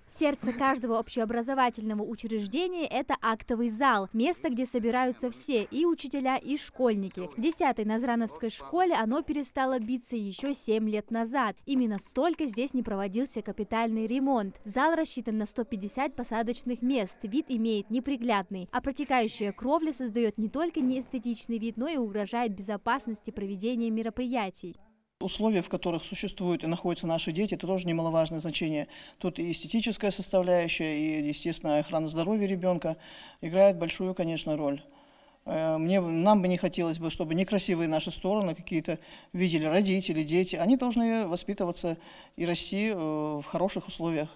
Сердце каждого общеобразовательного учреждения – это актовый зал, место, где собираются все, и учителя, и школьники. В 10-й Назрановской школе оно перестало биться еще 7 лет назад. Именно столько здесь не проводился капитальный ремонт. Зал рассчитан на 150 посадочных мест, вид имеет неприглядный, а протекающая кровля создает не только неэстетичный вид, но и угрожает безопасности проведения мероприятий. Условия, в которых существуют и находятся наши дети, это тоже немаловажное значение. Тут и эстетическая составляющая, и, естественно, охрана здоровья ребенка играет большую, конечно, роль. Нам бы не хотелось бы, чтобы некрасивые наши стороны какие-то видели родители, дети. Они должны воспитываться и расти в хороших условиях.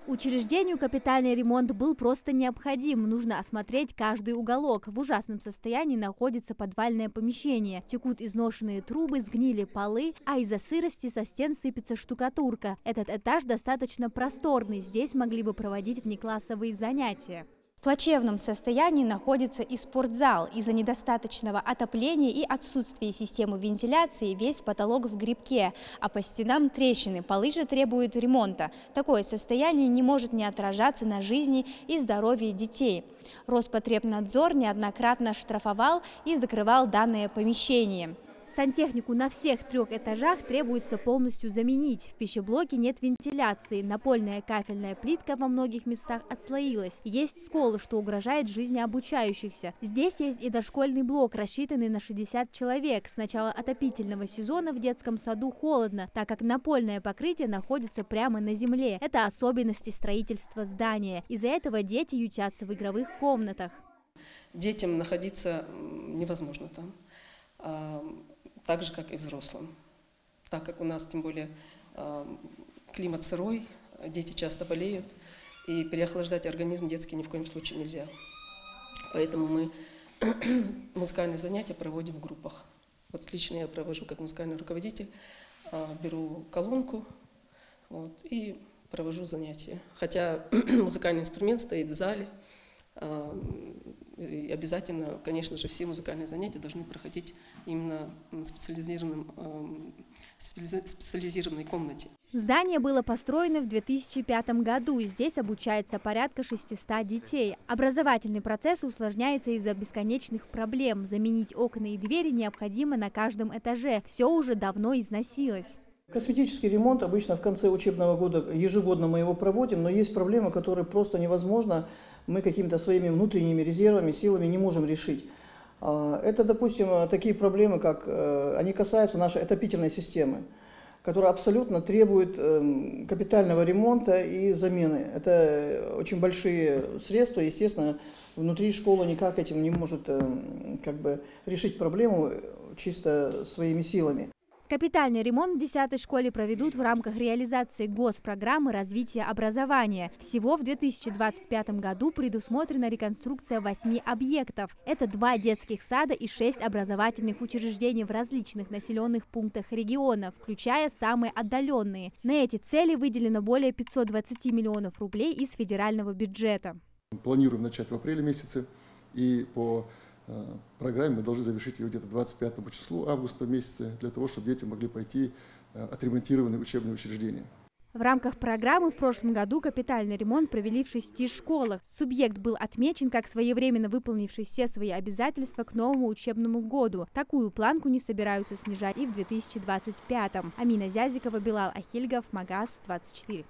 Учреждению капитальный ремонт был просто необходим. Нужно осмотреть каждый уголок. В ужасном состоянии находится подвальное помещение. Текут изношенные трубы, сгнили полы, а из-за сырости со стен сыпется штукатурка. Этот этаж достаточно просторный. Здесь могли бы проводить внеклассовые занятия. В плачевном состоянии находится и спортзал. Из-за недостаточного отопления и отсутствия системы вентиляции весь потолок в грибке, а по стенам трещины, полы же требуют ремонта. Такое состояние не может не отражаться на жизни и здоровье детей. Роспотребнадзор неоднократно штрафовал и закрывал данное помещение. Сантехнику на всех 3 этажах требуется полностью заменить. В пищеблоке нет вентиляции, напольная кафельная плитка во многих местах отслоилась. Есть сколы, что угрожает жизни обучающихся. Здесь есть и дошкольный блок, рассчитанный на 60 человек. С начала отопительного сезона в детском саду холодно, так как напольное покрытие находится прямо на земле. Это особенности строительства здания. Из-за этого дети ютятся в игровых комнатах. Детям находиться невозможно там. Так же, как и взрослым. Так как у нас, тем более, климат сырой, дети часто болеют, и переохлаждать организм детский ни в коем случае нельзя. Поэтому мы музыкальные занятия проводим в группах. Вот лично я провожу как музыкальный руководитель, беру колонку и провожу занятия. Хотя музыкальный инструмент стоит в зале, и обязательно, конечно же, все музыкальные занятия должны проходить именно в специализированной комнате. Здание было построено в 2005 году, и здесь обучается порядка 600 детей. Образовательный процесс усложняется из-за бесконечных проблем. Заменить окна и двери необходимо на каждом этаже. Все уже давно износилось. Косметический ремонт обычно в конце учебного года, ежегодно мы его проводим, но есть проблемы, которые просто невозможно, мы какими-то своими внутренними резервами, силами не можем решить. Это, допустим, такие проблемы, как они касаются нашей отопительной системы, которая абсолютно требует капитального ремонта и замены. Это очень большие средства, естественно, внутри школы никак этим не может решить проблему чисто своими силами. Капитальный ремонт в 10-й школе проведут в рамках реализации госпрограммы развития образования. Всего в 2025 году предусмотрена реконструкция 8 объектов. Это 2 детских сада и 6 образовательных учреждений в различных населенных пунктах региона, включая самые отдаленные. На эти цели выделено более 520 миллионов рублей из федерального бюджета. Планируем начать в апреле месяце, и по программе мы должны завершить ее где-то 25 числу августа месяца, для того, чтобы дети могли пойти отремонтированные учебные учреждения. В рамках программы в прошлом году капитальный ремонт провели в 6 школах. Субъект был отмечен как своевременно выполнивший все свои обязательства к новому учебному году. Такую планку не собираются снижать и в 2025-м. Амина Зязикова, Билал Ахильгов, Магаз 24.